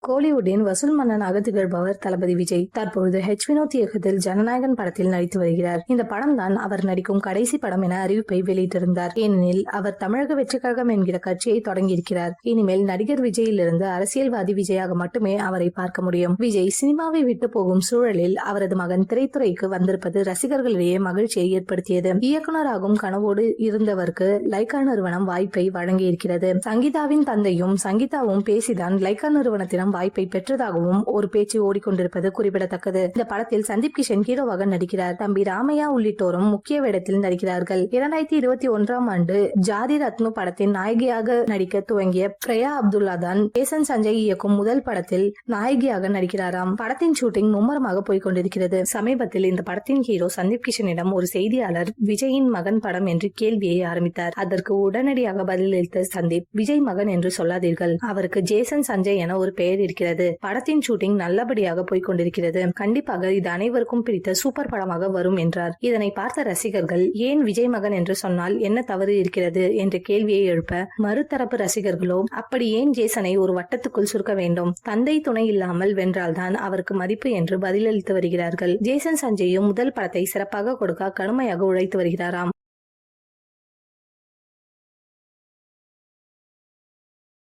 கோலிவுட்டின் வசூல் மன்னனாக திகழ்பவர் தளபதி விஜய் தற்பொழுது வினோத் இயக்கத்தில் ஜனநாயகன் படத்தில் நடித்து வருகிறார். இந்த படம் தான் அவர் நடிக்கும் கடைசி படம் என அறிவிப்பை வெளியிட்டிருந்தார். ஏனெனில் அவர் தமிழக வெற்றிக் கழகம் என்கிற கட்சியை தொடங்கியிருக்கிறார். இனிமேல் நடிகர் விஜயிலிருந்து அரசியல்வாதி விஜயாக மட்டுமே அவரை பார்க்க முடியும். விஜய் சினிமாவை விட்டு போகும் சூழலில் அவரது மகன் திரைத்துறைக்கு வந்திருப்பது ரசிகர்களிடையே மகிழ்ச்சியை ஏற்படுத்தியது. இயக்குநராகும் கனவோடு இருந்தவருக்கு லைகா நிறுவனம் வாய்ப்பை வழங்கியிருக்கிறது. சங்கீதாவின் தந்தையும் சங்கீதாவும் பேசிதான் லைகா நிறுவனத்திடம் வாய்ப்பை பெற்றதாகவும் ஒரு பேச்சு ஓடிக்கொண்டிருப்பது குறிப்பிடத்தக்கது. இந்த படத்தில் சந்தீப் கிஷன் ஹீரோவாக நடிக்கிறார். தம்பி ராமையா உள்ளிட்டோரும் முக்கிய வேடத்தில் நடிக்கிறார்கள். 2021ஆம் ஆண்டு ஜாதி ரத்னு படத்தின் நாயகியாக நடிக்க துவங்கிய பிரயா அப்துல்லா தான் ஜேசன் சஞ்சய் இயக்கும் முதல் படத்தில் நாயகியாக நடிக்கிறாராம். படத்தின் ஷூட்டிங் மும்முரமாக போய்கொண்டிருக்கிறது. சமீபத்தில் இந்த படத்தின் ஹீரோ சந்தீப் கிஷனிடம் ஒரு செய்தியாளர் விஜயின் மகன் படம் என்று கேள்வியை ஆரம்பித்தார். அதற்கு உடனடியாக பதிலளித்த சந்தீப், விஜய் மகன் என்று சொல்லாதீர்கள், அவருக்கு ஜேசன் சஞ்சய் என ஒரு பெயர் இருக்கிறது. படத்தின் ஷூட்டிங் நல்லபடியாக போய்கொண்டிருக்கிறது. கண்டிப்பாக இது அனைவருக்கும் பிடித்த சூப்பர் படமாக வரும் என்றார். இதனை பார்த்த ரசிகர்கள், ஏன் விஜய் மகன் என்று சொன்னால் என்ன தவறு இருக்கிறது என்ற கேள்வியை எழுப்ப, மறுதரப்பு ரசிகர்களோ, அப்படி ஏன் ஜேசனை ஒரு வட்டத்துக்குள் சுருக்க வேண்டும், தந்தை துணை இல்லாமல் வென்றால்தான் அவருக்கு மதிப்பு என்று பதிலளித்து வருகிறார்கள். ஜேசன் சஞ்சயும் முதல் படத்தை சிறப்பாக கொடுக்க கடுமையாக உழைத்து வருகிறாராம்.